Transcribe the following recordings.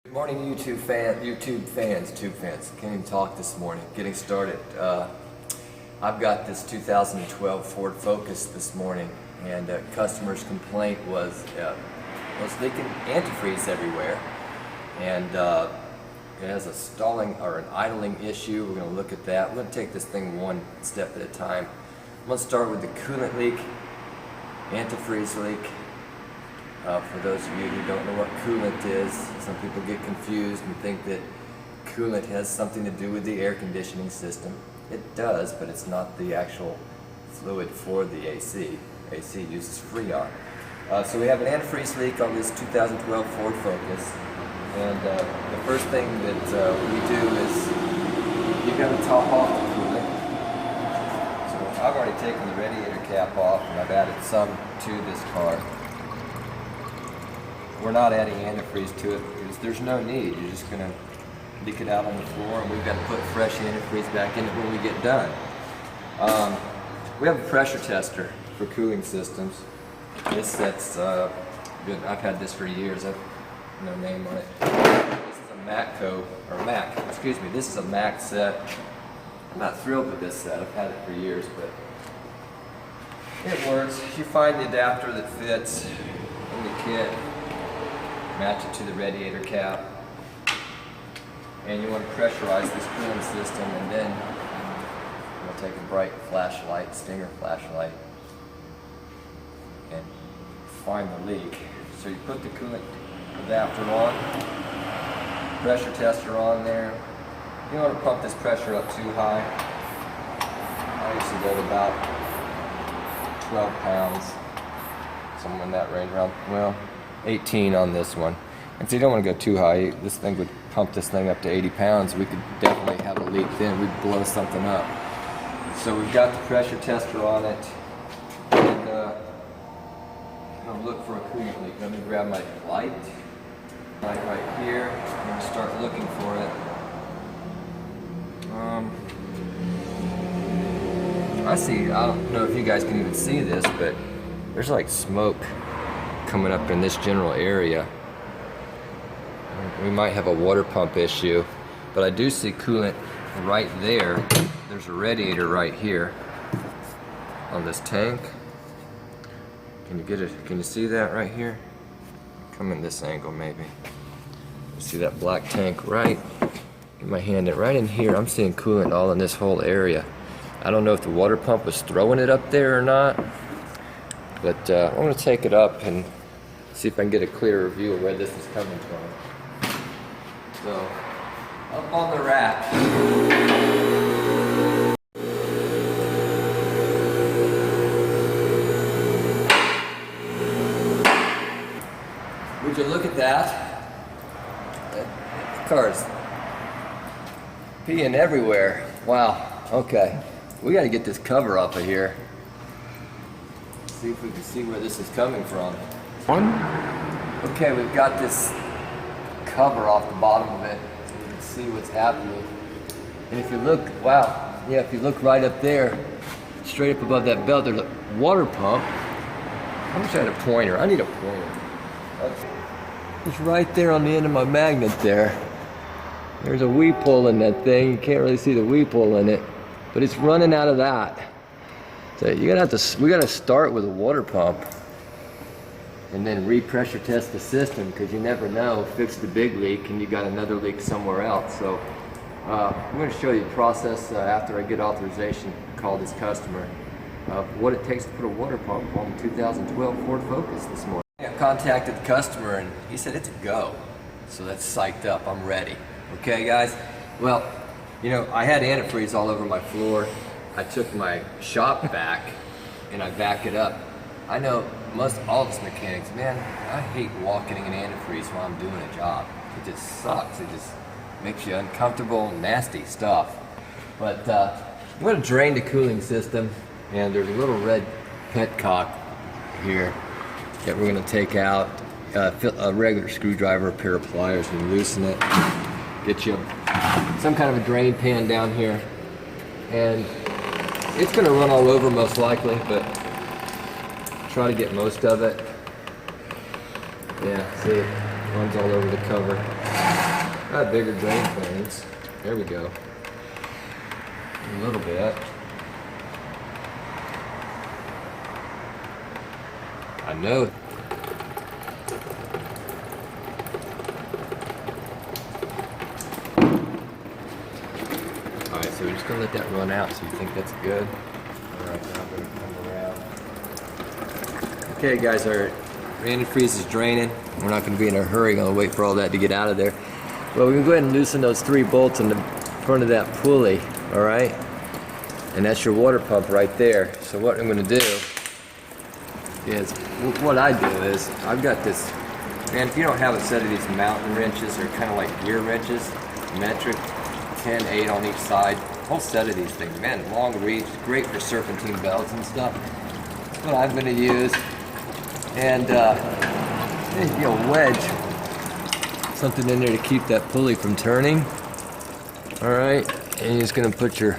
Good morning, YouTube fans, can't even talk this morning. Getting started. I've got this 2012 Ford Focus this morning, and customer's complaint was leaking antifreeze everywhere, and it has a stalling or an idling issue. We're going to look at that. We're going to take this thing one step at a time. I'm going to start with the coolant leak, antifreeze leak. For those of you who don't know what coolant is, some people get confused and think that coolant has something to do with the air conditioning system. It does, but it's not the actual fluid for the AC. AC uses Freon. So we have an antifreeze leak on this 2012 Ford Focus, and the first thing that we do is you've got to top off the coolant. So I've already taken the radiator cap off, and I've added some to this car. We're not adding antifreeze to it because there's no need. You're just going to leak it out on the floor, and we've got to put fresh antifreeze back in it when we get done. We have a pressure tester for cooling systems. This set's good. I've had this for years. I've no name on it. This is a This is a Mac set. I'm not thrilled with this set. I've had it for years, but it works. You find the adapter that fits in the kit. Match it to the radiator cap, and you want to pressurize this cooling system, and then you'll take a bright flashlight, stinger flashlight, and find the leak. So you put the coolant adapter on, pressure tester on there. You don't want to pump this pressure up too high. I used to go to about 12 pounds, somewhere in that range, around, well, 18 on this one. And so you don't want to go too high. This thing would pump this thing up to 80 pounds. We could definitely have a leak then. We'd blow something up. So we've got the pressure tester on it. And I'm going to look for a coolant leak. Let me grab my light right here. I'm going to start looking for it. I don't know if you guys can even see this, but there's like smoke coming up in this general area. We might have a water pump issue, but I do see coolant right there. There's a radiator right here on this tank. Can you get it? Can you see that right here? Come in this angle maybe. See that black tank right? Get my hand in right in here. I'm seeing coolant all in this whole area. I don't know if the water pump was throwing it up there or not, but I'm going to take it up and see if I can get a clearer view of where this is coming from. So, up on the rack. Would you look at that? The car's peeing everywhere. Wow, okay. We got to get this cover off of here. See if we can see where this is coming from. Okay, we've got this cover off the bottom of it, so you can see what's happening. And if you look, wow, yeah, if you look right up there, straight up above that belt, there's a water pump. I wish I had a pointer. I need a pointer. It's right there on the end of my magnet there. There's a weep hole in that thing. You can't really see the weep hole in it, but it's running out of that. So we gotta start with a water pump and then re-pressure test the system, because you never know. Fix the big leak and you got another leak somewhere else. So I'm going to show you the process after I get authorization to call this customer of what it takes to put a water pump on the 2012 Ford Focus this morning. I contacted the customer and he said it's a go. So that's psyched up. I'm ready. Okay, guys? Well, you know, I had antifreeze all over my floor. I took my shop vac and I vac it up. I know most all of us mechanics, man, I hate walking in antifreeze while I'm doing a job. It just sucks. It just makes you uncomfortable, nasty stuff. But I'm going to drain the cooling system, and there's a little red petcock here that we're going to take out. A regular screwdriver, a pair of pliers, and loosen it. Get you some kind of a drain pan down here, and it's going to run all over most likely, but try to get most of it. Yeah, see, it runs all over the cover. Got bigger drain planes. There we go. A little bit. I know. Alright, so we're just gonna let that run out. So you think that's good? Alright, now I'm gonna come around. Okay guys, our antifreeze is draining. We're not gonna be in a hurry, gonna wait for all that to get out of there. Well, we can go ahead and loosen those 3 bolts in the front of that pulley, alright? And that's your water pump right there. So what I'm gonna do is, what I do is, I've got this, man, if you don't have a set of these mountain wrenches, they're kind of like gear wrenches, metric, 10, 8 on each side, whole set of these things, man, long reach, great for serpentine belts and stuff. That's what I'm gonna use. And you know, wedge something in there to keep that pulley from turning. Alright, and you're just gonna put your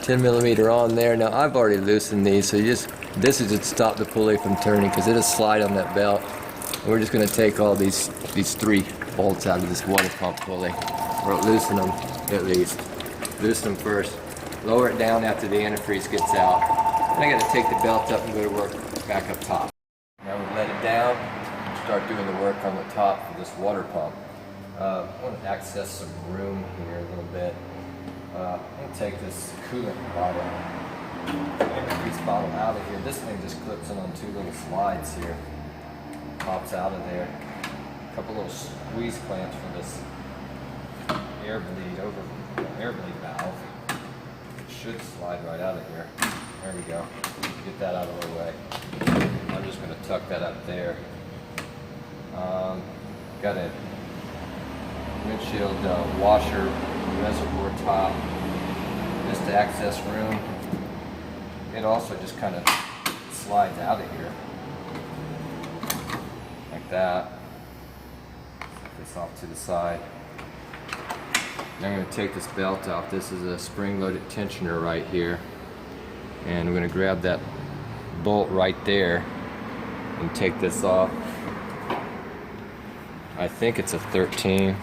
10mm on there. Now I've already loosened these, so this is to stop the pulley from turning because it'll slide on that belt. And we're just gonna take all these 3 bolts out of this water pump pulley, or loosen them at least. Loosen them first, lower it down after the antifreeze gets out. Then I gotta take the belt up and go to work back up top. Now we let it down and start doing the work on the top for this water pump. I want to access some room here a little bit. I'm going to take this coolant bottle, antifreeze bottle out of here. This thing just clips in on 2 little slides here. Pops out of there. A couple little squeeze clamps for this air bleed valve. It should slide right out of here. There we go. Get that out of the way. I'm just going to tuck that up there. Got a windshield washer, reservoir top, just to access room. It also just kind of slides out of here, like that. Set this off to the side. Now I'm going to take this belt off. This is a spring-loaded tensioner right here. And we're going to grab that bolt right there and take this off. I think it's a 13.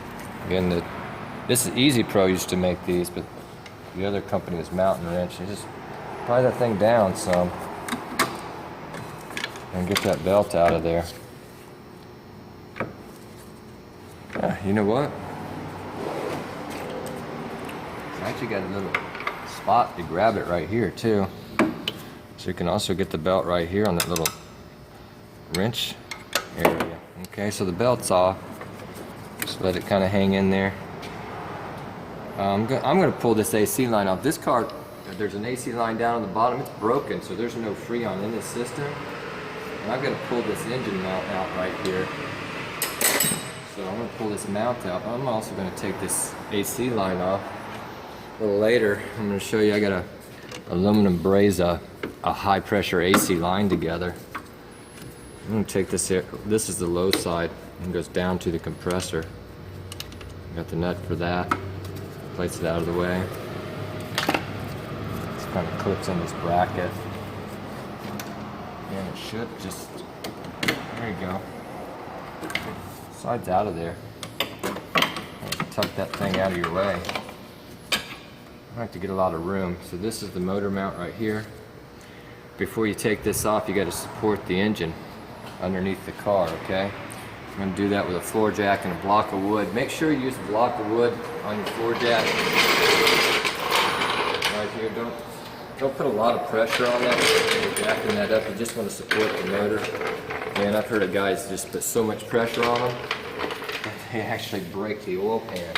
Again, this is Easy Pro used to make these, but the other company was Mountain Wrench. You just pry that thing down some and get that belt out of there. You know what? It's actually got a little spot to grab it right here too. So you can also get the belt right here on that little wrench area. Okay, so the belt's off. Just let it kind of hang in there. I'm going to pull this AC line off. This car, there's an AC line down on the bottom. It's broken, so there's no Freon in this system. And I've got to pull this engine mount out right here. So I'm going to pull this mount out. I'm also going to take this AC line off. A little later, I'm going to show you I got a aluminum braze a high pressure AC line together. I'm going to take this here. This is the low side and goes down to the compressor. Got the nut for that. Place it out of the way. This kind of clips in this bracket. And it should just, there you go. Slides out of there. Tuck that thing out of your way. I like to get a lot of room. So this is the motor mount right here. Before you take this off, you got to support the engine underneath the car, okay? I'm going to do that with a floor jack and a block of wood. Make sure you use a block of wood on your floor jack. Right here, don't put a lot of pressure on that when you're jacking that up. You just want to support the motor. And I've heard of guys just put so much pressure on them that they actually break the oil pan.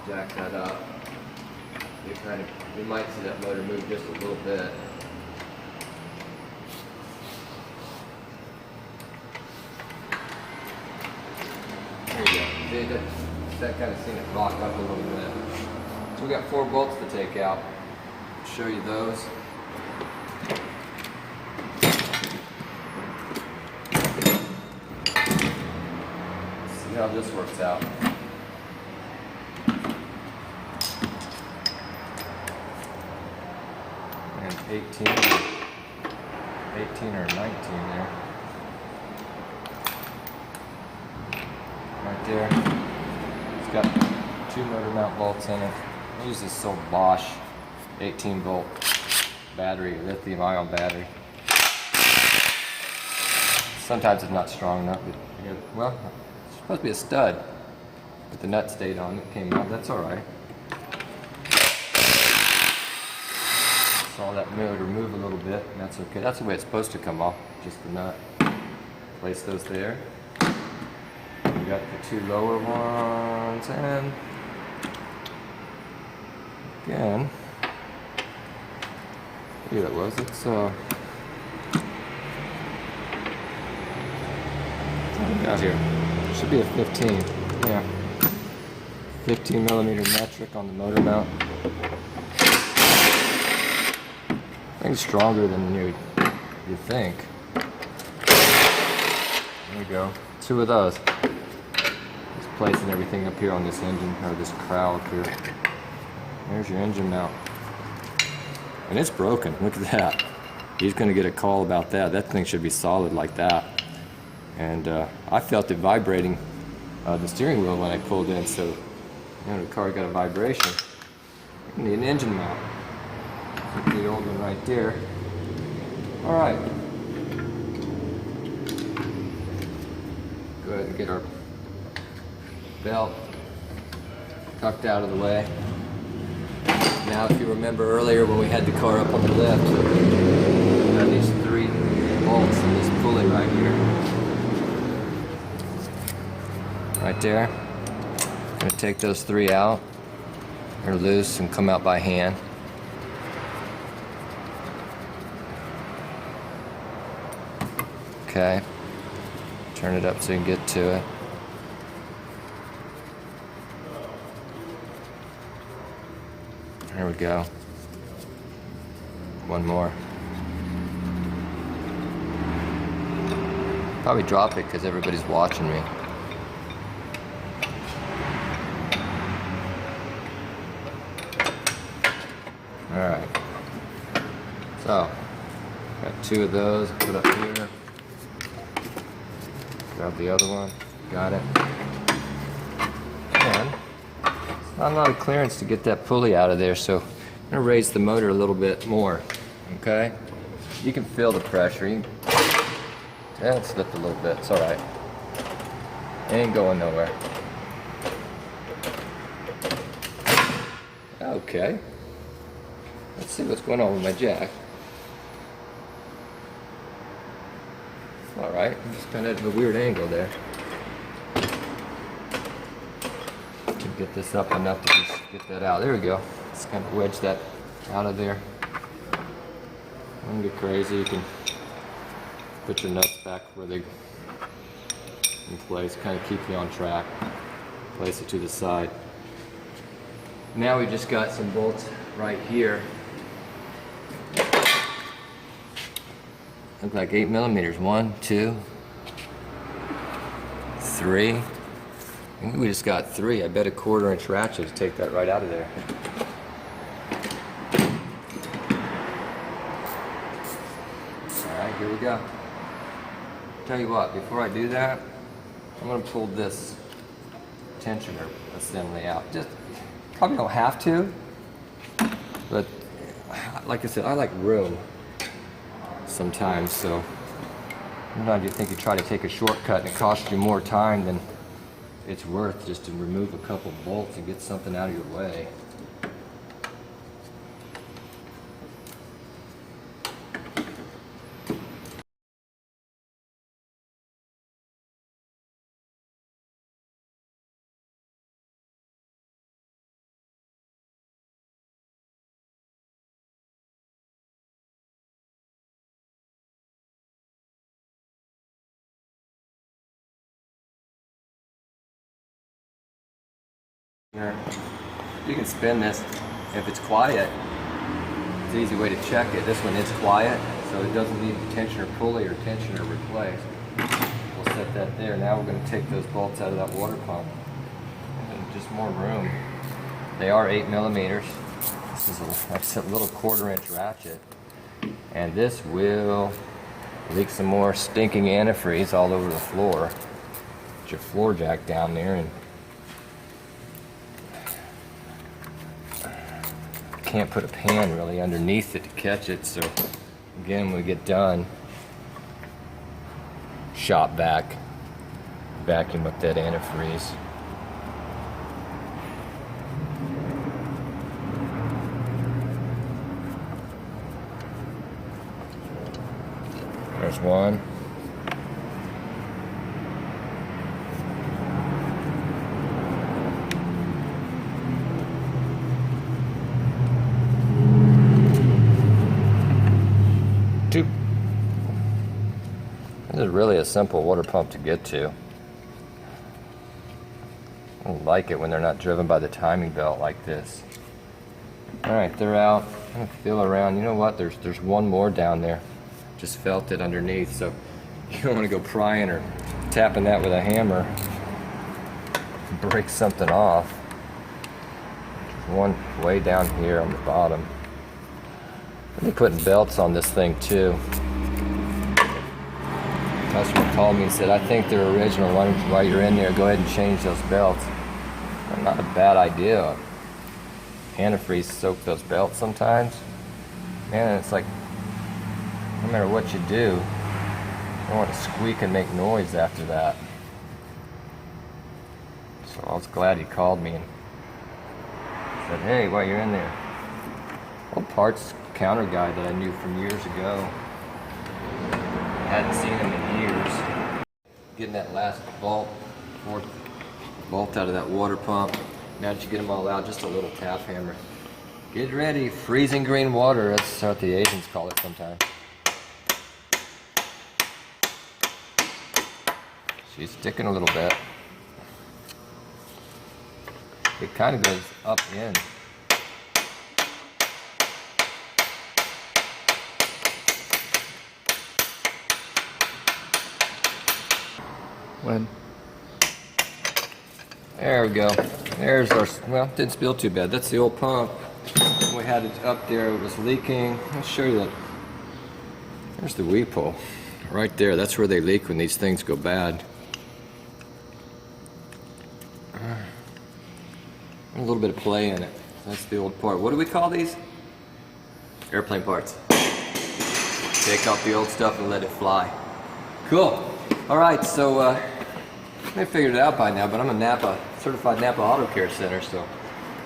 Jack that up. You might see that motor move just a little bit. There you go. See, that kind of seen it rock up a little bit. So we got 4 bolts to take out. I'll show you those. See how this works out. and 18 or 19 there. Right there. It's got 2 motor mount bolts in it. I use this old Bosch 18 volt battery, lithium ion battery. Sometimes it's not strong enough, but well, it's supposed to be a stud, but the nut stayed on, it came out, that's alright. Saw that motor move a little bit, and that's okay. That's the way it's supposed to come off, just the nut. Place those there. We got the 2 lower ones, and again, here it was. It's out here. Should be a 15. Yeah, 15 millimeter metric on the motor mount. I think it's stronger than you think. There we go. 2 of those. Just placing everything up here on this engine, or this crown up here. There's your engine mount. And it's broken. Look at that. He's going to get a call about that. That thing should be solid like that. And I felt it vibrating the steering wheel when I pulled in, so the car got a vibration. You need an engine mount. Look at the old one right there. Alright. Go ahead and get our belt tucked out of the way. Now, if you remember earlier when we had the car up on the left, we had these 3 bolts and this pulley right here. Right there. I'm going to take those 3 out. They're loose and come out by hand. Okay. Turn it up so you can get to it. There we go. One more. Probably drop it because everybody's watching me. Alright. So, got 2 of those, put up here. Grab the other one. Got it. And not a lot of clearance to get that pulley out of there, so I'm going to raise the motor a little bit more. Okay? You can feel the pressure. Yeah, it slipped a little bit. It's alright. Ain't going nowhere. Okay. Let's see what's going on with my jack. Alright, I'm just kind of at a weird angle there. Can get this up enough to just get that out. There we go. Just kind of wedge that out of there. Don't get crazy. You can put your nuts back where they in place. Kind of keep you on track. Place it to the side. Now we just got some bolts right here. Look like 8 millimeters. 1, 2, 3. I think we just got 3. I bet a 1/4 inch ratchet to take that right out of there. Alright, here we go. Tell you what, before I do that, I'm going to pull this tensioner assembly out. Just probably don't have to, but like I said, I like room sometimes, so sometimes you think you try to take a shortcut and it costs you more time than it's worth just to remove a couple bolts and get something out of your way. Here. You can spin this if it's quiet. It's an easy way to check it. This one is quiet, so it doesn't need the tensioner pulley or tensioner replaced. We'll set that there. Now we're going to take those bolts out of that water pump. And just more room. They are 8 millimeters. This is a little 1/4 inch ratchet. And this will leak some more stinking antifreeze all over the floor. Get your floor jack down there, and can't put a pan really underneath it to catch it. So again, when we get done, shop vac, vacuum up that antifreeze. There's one. Two. This is really a simple water pump to get to. I like it when they're not driven by the timing belt like this. Alright, they're out. I'm gonna feel around. You know what? There's one more down there. Just felt it underneath, so you don't want to go prying or tapping that with a hammer. Break something off. There's one way down here on the bottom. I'll be putting belts on this thing too. Customer called me and said, I think they're original. While you're in there, go ahead and change those belts. Not a bad idea. Antifreeze soak those belts sometimes. Man, it's like, no matter what you do, you don't want to squeak and make noise after that. So I was glad he called me and said, hey, while you're in there. Old parts counter guy that I knew from years ago. Hadn't seen him in years. Getting that last fourth bolt out of that water pump. Now that you get them all out, just a little tap hammer. Get ready, freezing green water. That's what the Asians call it sometimes. She's sticking a little bit. It kind of goes up in. When? There we go. There's our, well, didn't spill too bad. That's the old pump. We had it up there, it was leaking. I'll show you that. There's the weep hole. Right there, that's where they leak when these things go bad. A little bit of play in it. That's the old part. What do we call these? Airplane parts. Take out the old stuff and let it fly. Cool. Alright, so I figured it out by now, but I'm a certified Napa Auto Care Center, so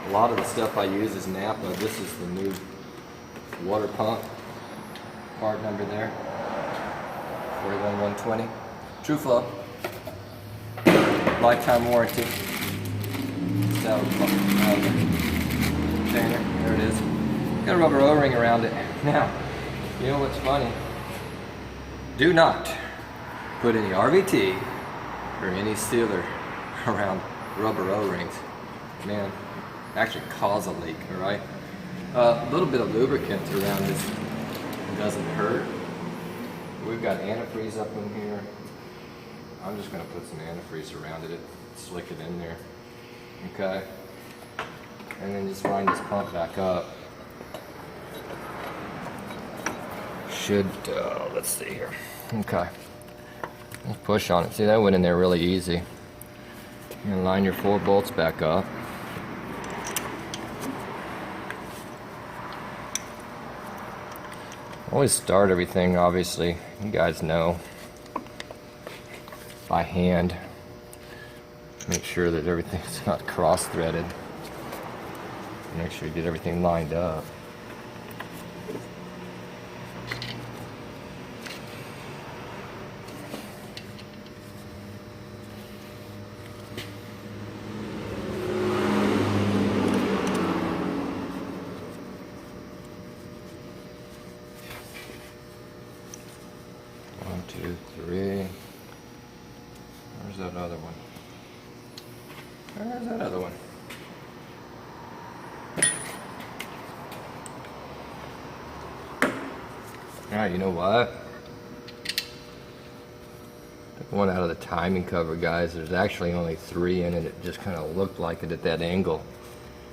a lot of the stuff I use is Napa. This is the new water pump. Part number there. 41120. True flow. Lifetime warranty. Container. There it is. Got a rubber O-ring around it. Now, you know what's funny? Do not put any RVT or any sealer around rubber O-rings. Man, actually cause a leak, alright? A little bit of lubricant around this doesn't hurt. We've got antifreeze up in here. I'm just going to put some antifreeze around it, slick it in there. Okay? And then just line this pump back up. Should, let's see here. Okay. Let's push on it. See, that went in there really easy. You're going to line your 4 bolts back up. Always start everything, obviously, you guys know, by hand. Make sure that everything's not cross-threaded. Make sure you get everything lined up. One, two, three. Where's that other one? Where's that other one? Alright, you know what? Took one out of the timing cover, guys. There's actually only 3 in it. It just kind of looked like it at that angle.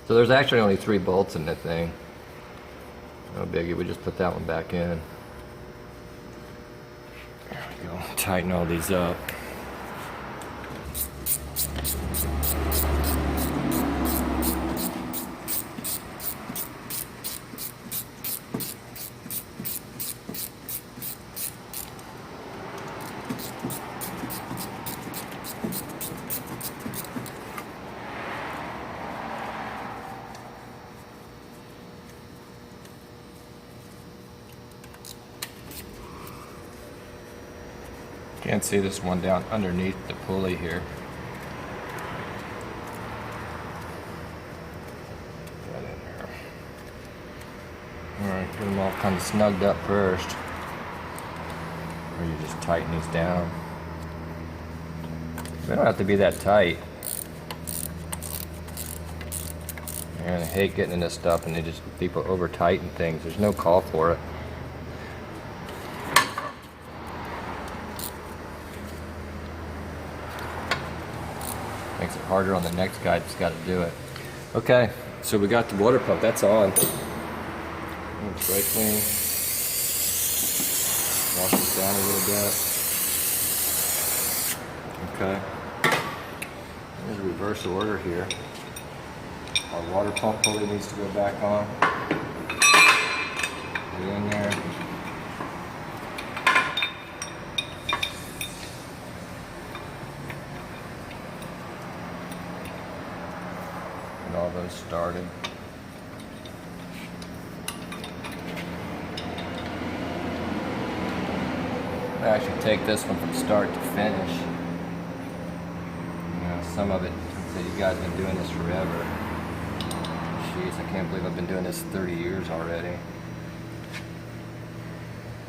So there's actually only 3 bolts in that thing. No biggie, we just put that one back in. Go tighten all these up. Can't see this one down underneath the pulley here. Put that in there. Alright, get them all kind of snugged up first. Or you just tighten these down. They don't have to be that tight. And I hate getting into stuff and people over tighten things. There's no call for it. Makes it harder on the next guy that's got to do it. Okay, so we got the water pump, that's on. Spray clean. Wash this down a little bit. Okay. There's a reverse order here. Our water pump pulley needs to go back on. Get in there. All those started. I actually take this one from start to finish. You know, some of it, so you guys have been doing this forever. Jeez, I can't believe I've been doing this 30 years already.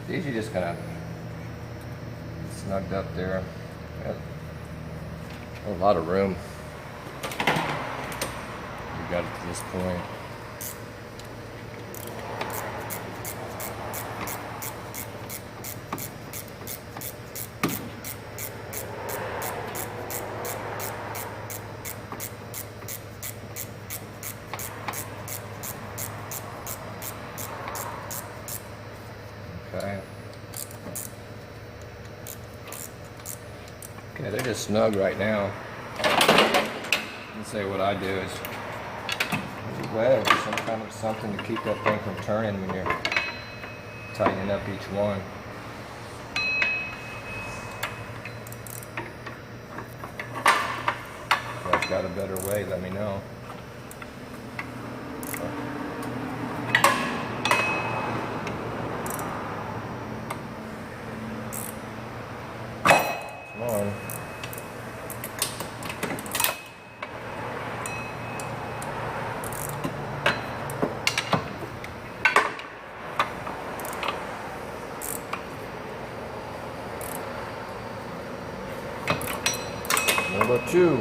These are just gonna snugged up there. Got a lot of room. Got it to this point. Okay. Okay, they're just snug right now. Let's say what I do is wedge, some kind of something to keep that thing from turning when you're tightening up each one. If you guys got a better way, let me know. Come on. Number 2.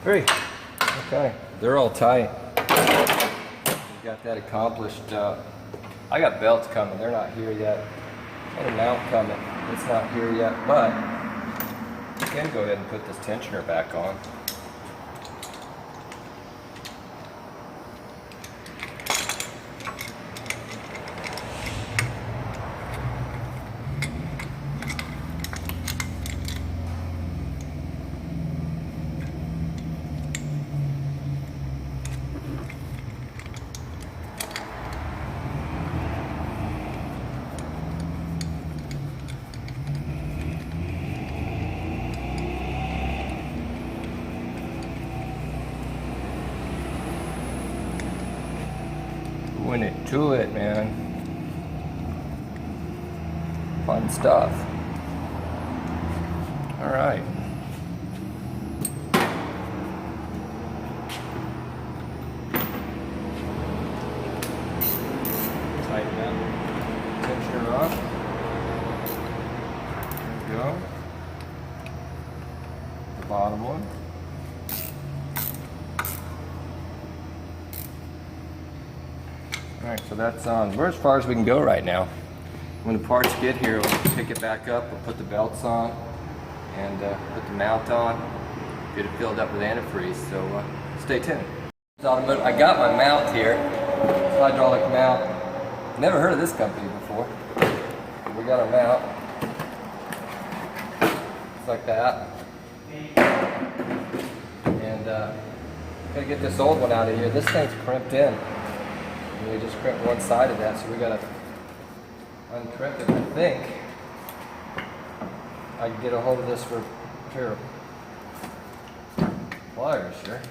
Three. Okay, they're all tight. We got that accomplished. I got belts coming. They're not here yet. And a mount coming. It's not here yet, but you can go ahead and put this tensioner back on. Doing it to it, man. Fun stuff. All right. Tighten that tensioner off. There we go. The bottom one. Alright, so that's on. We're as far as we can go right now. when the parts get here, we'll pick it back up, we'll put the belts on, and put the mount on, get it filled up with antifreeze, so stay tuned. Automotive, I got my mount here, hydraulic mount. Never heard of this company before. We got our mount. It's like that. And gotta get this old one out of here. This thing's crimped in. And we just crimped one side of that, so we gotta uncrimp it. I think I can get a hold of this for a pair of pliers here.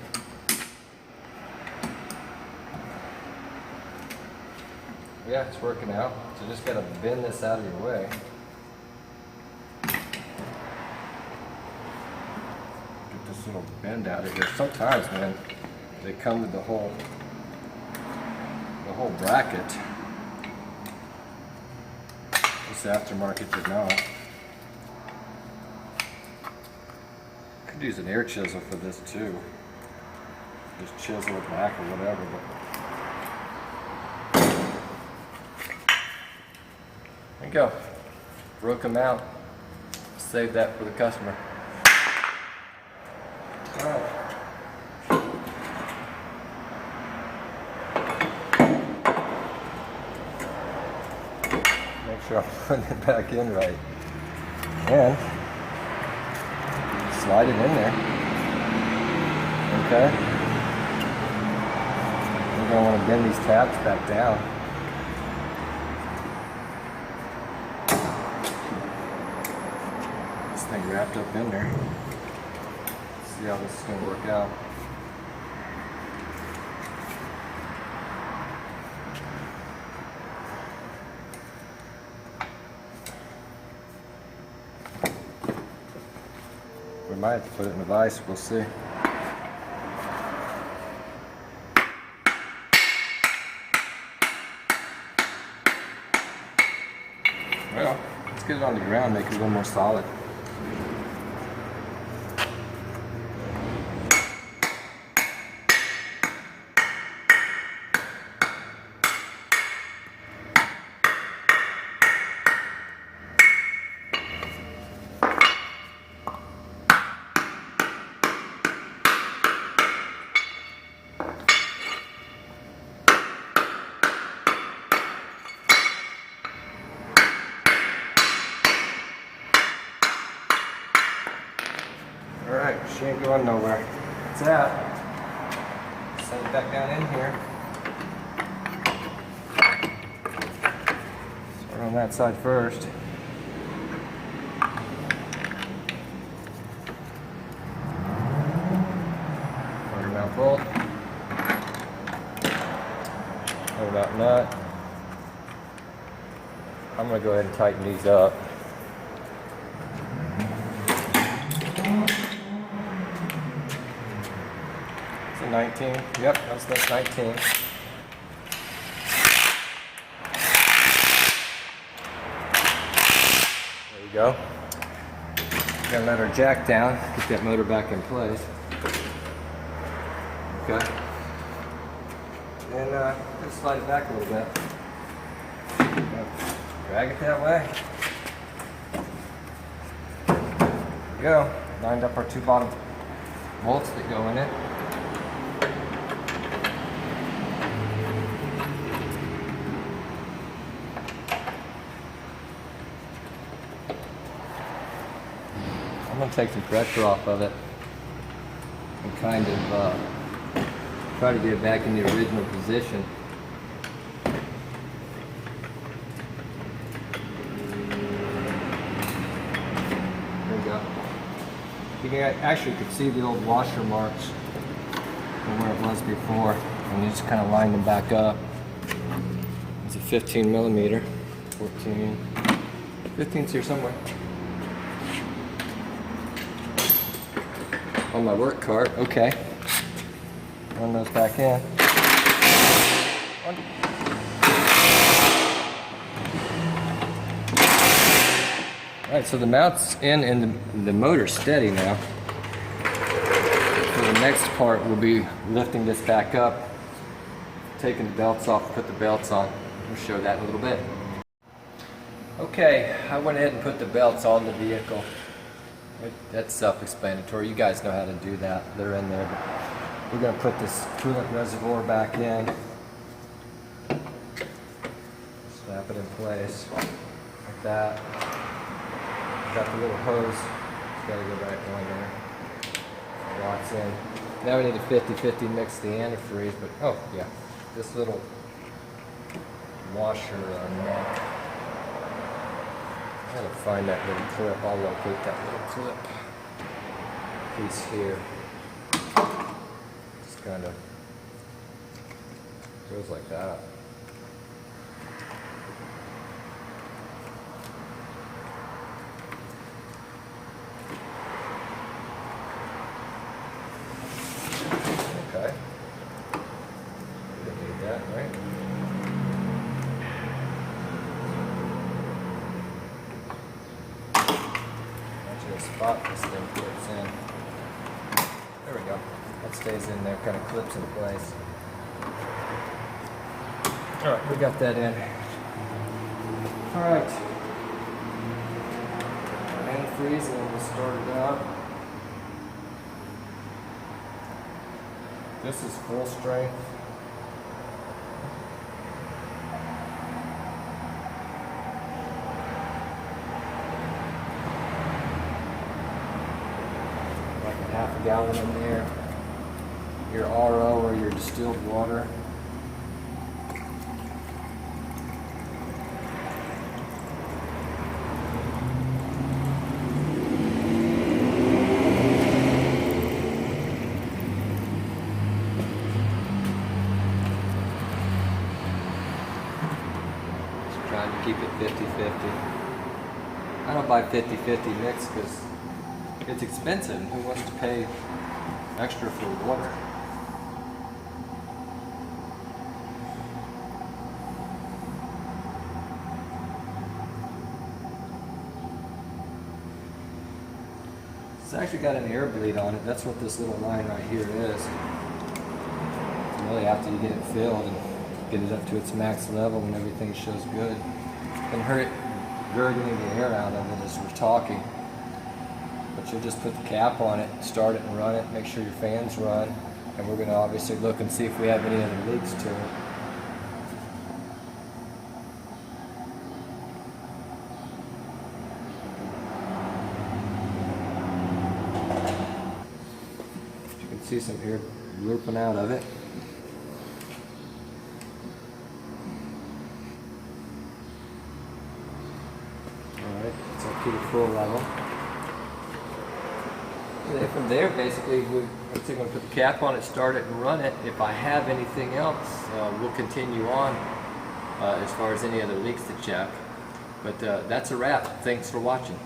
Yeah, it's working out. So just gotta bend this out of your way. Get this little bend out of here. Sometimes, man, they come with the whole bracket. This aftermarket did not. Could use an air chisel for this too. Just chisel it back or whatever. But there you go. Broke them out. Save that for the customer. All right. Make sure I'm putting it back in right. And slide it in there. Okay. We're going to want to bend these tabs back down. Thing wrapped up in there. See how this is going to work out. We might have to put it in the vise, we'll see. Well, let's get it on the ground, make it a little more solid. Alright, she ain't going nowhere. It's out. Set it back down in here. Start on that side first. Quarter mount bolt. Quarter mount nut. I'm going to go ahead and tighten these up. It's a 19. Yep, that's 19. There you go. Gotta let our jack down, get that motor back in place. Okay. And just slide it back a little bit. Drag it that way. There we go. Lined up our two bottom bolts that go in it. I'm going to take some pressure off of it and kind of try to get it back in the original position. There we go. You can actually could see the old washer marks from where it was before, and you just kind of line them back up. It's a 15 millimeter, 14, 15's here somewhere. On my work cart, okay. Run those back in. Alright, so the mount's in and the motor's steady now. So the next part will be lifting this back up, taking the belts off, put the belts on. We'll show that in a little bit. Okay, I went ahead and put the belts on the vehicle. That's self-explanatory. You guys know how to do that. They're in there. But we're going to put this coolant reservoir back in. Snap it in place like that. Got the little hose. It's got to go back on there. Locks in. Now we need a 50-50 mix the antifreeze, but oh yeah, this little washer nut. I gotta find that little clip. I'll locate that little clip piece here. Just kind of goes like that. Okay. We don't need that, right? Spot this thing clips in. There we go. That stays in there, kind of clips in place. Alright, we got that in. Alright. Antifreeze, and then we'll start it out. This is full strength. Half a gallon in there. Your RO or your distilled water. Just trying to keep it 50-50. I don't buy 50-50 mix because it's expensive. Who wants to pay extra for water? It's actually got an air bleed on it. That's what this little line right here is. Really after you get it filled and get it up to its max level and everything shows good. And hurt gurgling the air out of it as we're talking. But you'll just put the cap on it, start it and run it, make sure your fans run, and we're going to obviously look and see if we have any other leaks to it. You can see some air looping out of it. Alright, it's up to the full level. And then from there, basically, we're going to put the cap on it, start it, and run it. If I have anything else, we'll continue on as far as any other leaks to check. But that's a wrap. Thanks for watching.